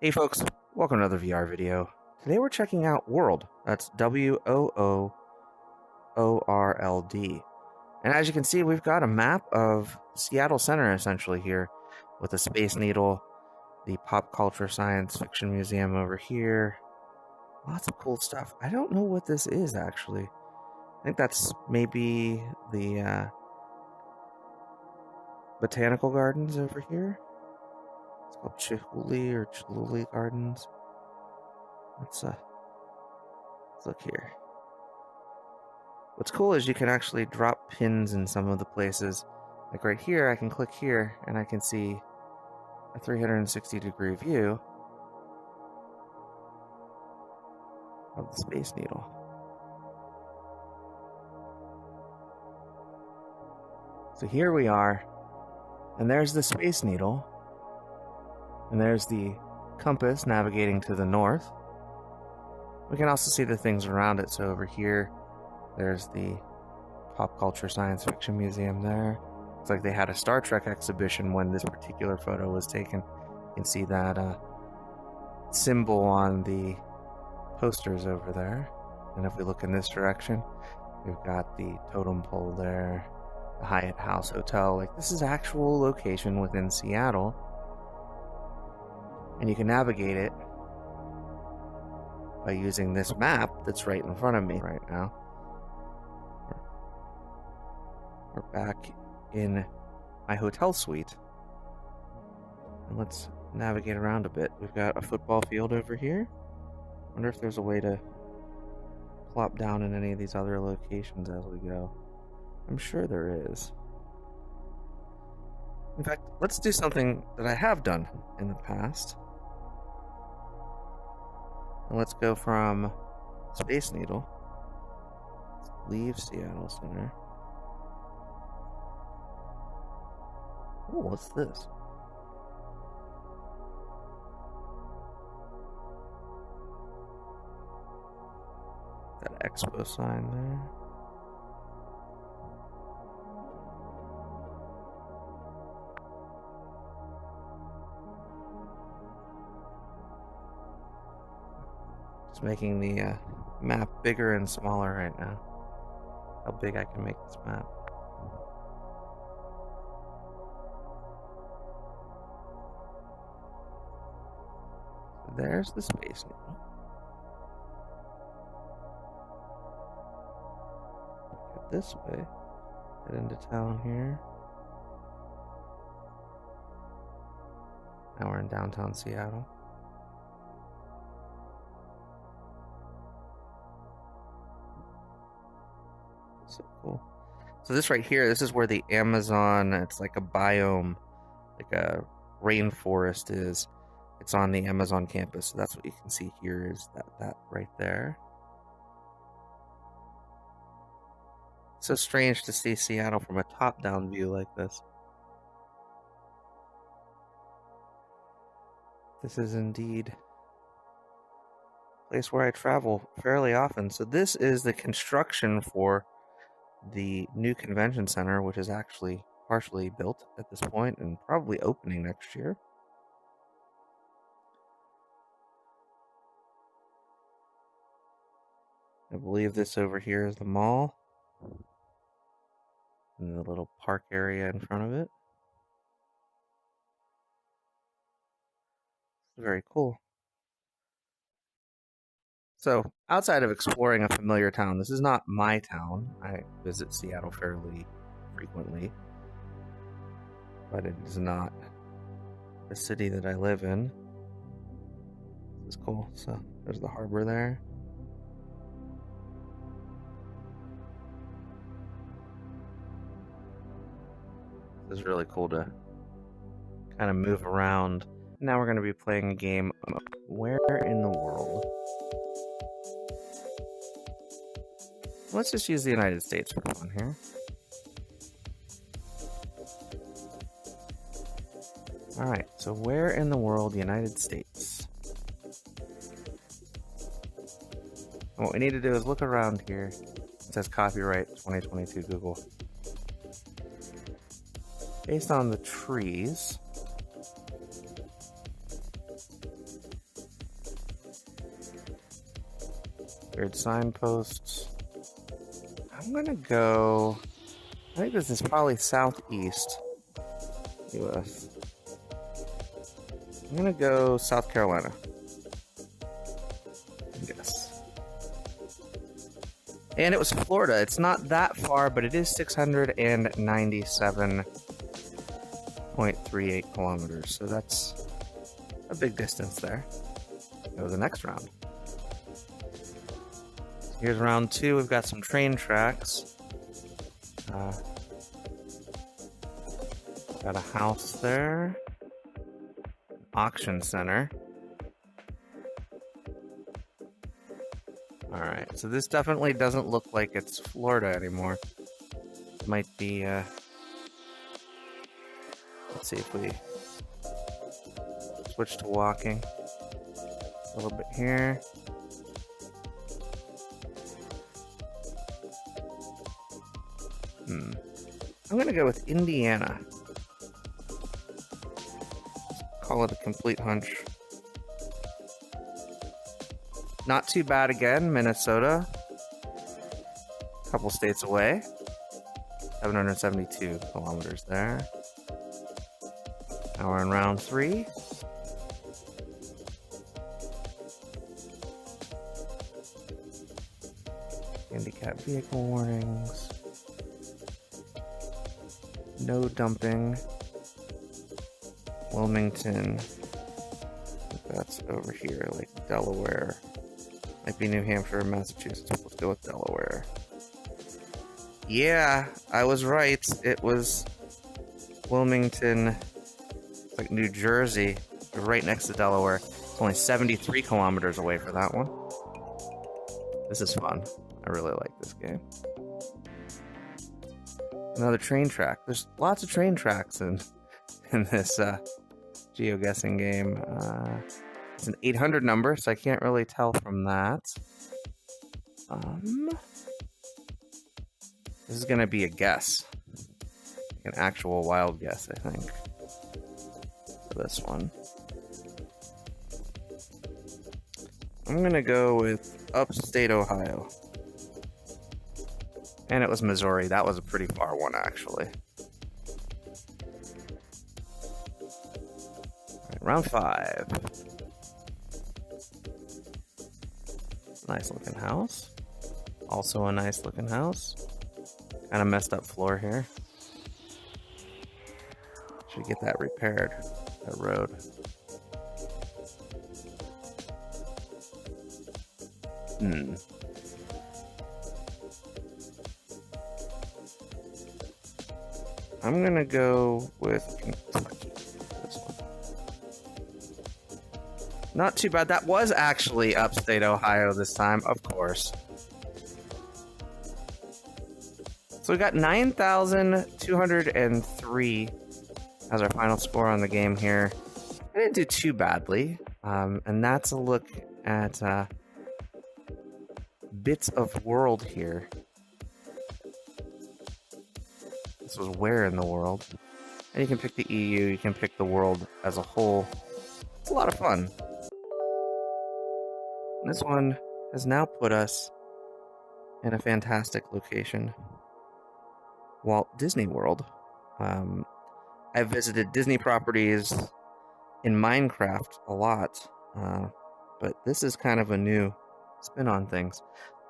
Hey folks, welcome to another VR video. Today we're checking out Wooorld. That's Wooorld. And as you can see, we've got a map of Seattle Center essentially here, with the Space Needle, the Pop Culture Science Fiction Museum over here. Lots of cool stuff. I don't know what this is actually. I think that's maybe the Botanical Gardens over here. It's called Chihuly Gardens. Let's look here. What's cool is you can actually drop pins in some of the places. Like right here, I can click here and I can see a 360-degree view of the Space Needle. So here we are, and there's the Space Needle, and there's the compass navigating to the north. We can also see the things around it. So over here, there's the Pop Culture Science Fiction Museum there. Looks like they had a Star Trek exhibition when this particular photo was taken. You can see that symbol on the posters over there. And if we look in this direction, we've got the totem pole there, the Hyatt House Hotel. Like, this is actual location within Seattle. And you can navigate it by using this map that's right in front of me right now. We're back in my hotel suite. And let's navigate around a bit. We've got a football field over here. Wonder if there's a way to plop down in any of these other locations as we go. I'm sure there is. In fact, let's do something that I have done in the past. And let's go from Space Needle. Let's leave Seattle Center. Oh, what's this? That expo sign there. Just making the map bigger and smaller right now. How big I can make this map. So there's the Space Needle. Get this way. Get into town here. Now we're in downtown Seattle. So cool. So this right here, this is where the Amazon, it's like a biome, like a rainforest is. It's on the Amazon campus. So that's what you can see here is that right there. So strange to see Seattle from a top-down view like this. This is indeed a place where I travel fairly often. So this is the construction for the new convention center, which is actually partially built at this point and probably opening next year. I believe this over here is the mall. And the little park area in front of it. It's very cool. So, outside of exploring a familiar town, this is not my town. I visit Seattle fairly frequently. But it is not the city that I live in. This is cool. So, there's the harbor there. This is really cool to kind of move around. Now we're going to be playing a game of Where in the World. Let's just use the United States for fun here. Alright, so where in the world, United States? And what we need to do is look around here. It says copyright 2022 Google. Based on the trees, Third signposts. I'm gonna go... I think this is probably southeast US. I'm gonna go South Carolina. Yes. And it was Florida. It's not that far, but it is 697.38 kilometers. So that's a big distance there. Go to the next round. Here's round 2. We've got some train tracks. Got a house there. Auction center. Alright, so this definitely doesn't look like it's Florida anymore. It might be, let's see if we switch to walking. A little bit here. I'm gonna go with Indiana. Call it a complete hunch. Not too bad again, Minnesota. A couple states away. 772 kilometers there. Now we're in round 3. Handicap vehicle warnings. No dumping. Wilmington. That's over here, like Delaware. Might be New Hampshire or Massachusetts. Let's go with Delaware. Yeah, I was right. It was Wilmington, like New Jersey, right next to Delaware. It's only 73 kilometers away for that one. This is fun. I really like this game. Another train track. There's lots of train tracks in this geoguessing game. It's an 800 number, so I can't really tell from that. This is gonna be a guess. An actual wild guess, I think. For this one. I'm gonna go with upstate Ohio. And it was Missouri. That was a pretty far one, actually. Right, round 5. Nice looking house. Also a nice looking house. Kind of messed up floor here. Should get that repaired. That road. I'm gonna go with Kentucky. This one. Not too bad. That was actually upstate Ohio this time, of course. So we got 9,203 as our final score on the game here. I didn't do too badly. And that's a look at bits of world here. This was where in the world. And you can pick the EU, you can pick the world as a whole. It's a lot of fun. And this one has now put us in a fantastic location. Walt Disney World. I've visited Disney properties in Minecraft a lot, but this is kind of a new spin on things.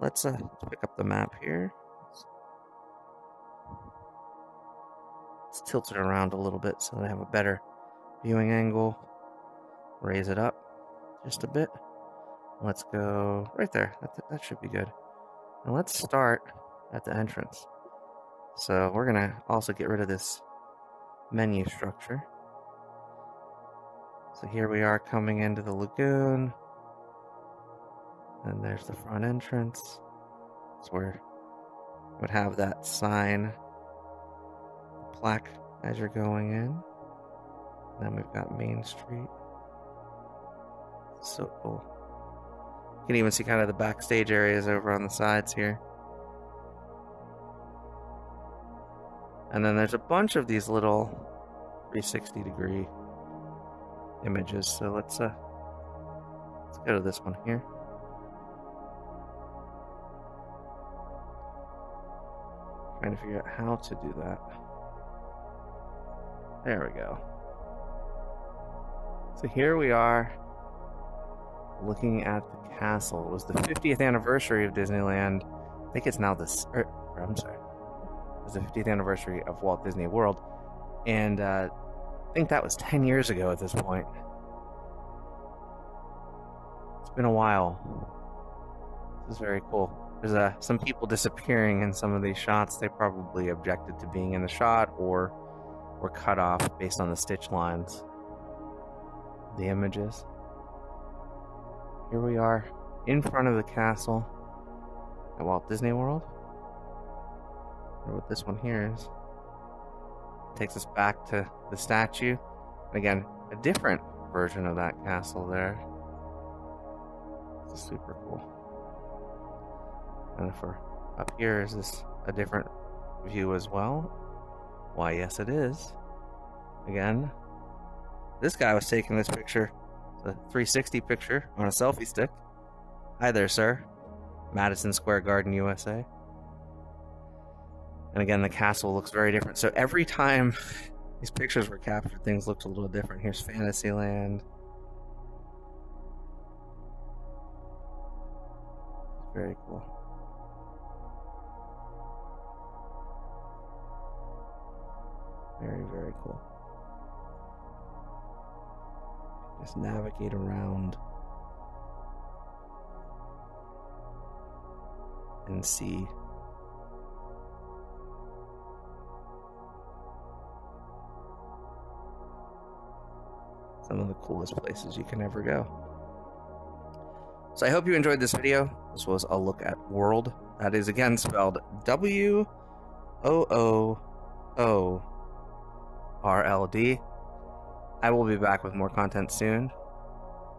Let's pick up the map here. Let's tilt it around a little bit so I have a better viewing angle. Raise it up just a bit. Let's go right there. That should be good. And let's start at the entrance. So we're going to also get rid of this menu structure. So here we are coming into the lagoon. And there's the front entrance. That's where you would have that sign, plaque as you're going in. And then we've got Main Street. So cool. You can even see kind of the backstage areas over on the sides here. And then there's a bunch of these little 360-degree images. So let's go to this one here. Trying to figure out how to do that. There we go. So here we are looking at the castle. It was the 50th anniversary of Disneyland. I think it's now I'm sorry. It was the 50th anniversary of Walt Disney World. And I think that was 10 years ago at this point. It's been a while. This is very cool. There's some people disappearing in some of these shots. They probably objected to being in the shot or were cut off based on the stitch lines. The images. Here we are in front of the castle at Walt Disney World. I wonder what this one here is. Takes us back to the statue. And again, a different version of that castle there. This is super cool. And if we're up here, is this a different view as well? Why, yes it is. Again, this guy was taking this picture, the 360 picture on a selfie stick. Hi there, sir. Madison Square Garden, USA. And again, the castle looks very different. So every time these pictures were captured, things looked a little different. Here's Fantasyland. Very cool. Very, very cool. Just navigate around and see some of the coolest places you can ever go. So I hope you enjoyed this video. This was a look at Wooorld. That is again spelled WOOORLD. I will be back with more content soon.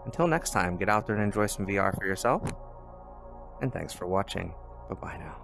Until next time, get out there and enjoy some VR for yourself. And thanks for watching. Bye-bye now.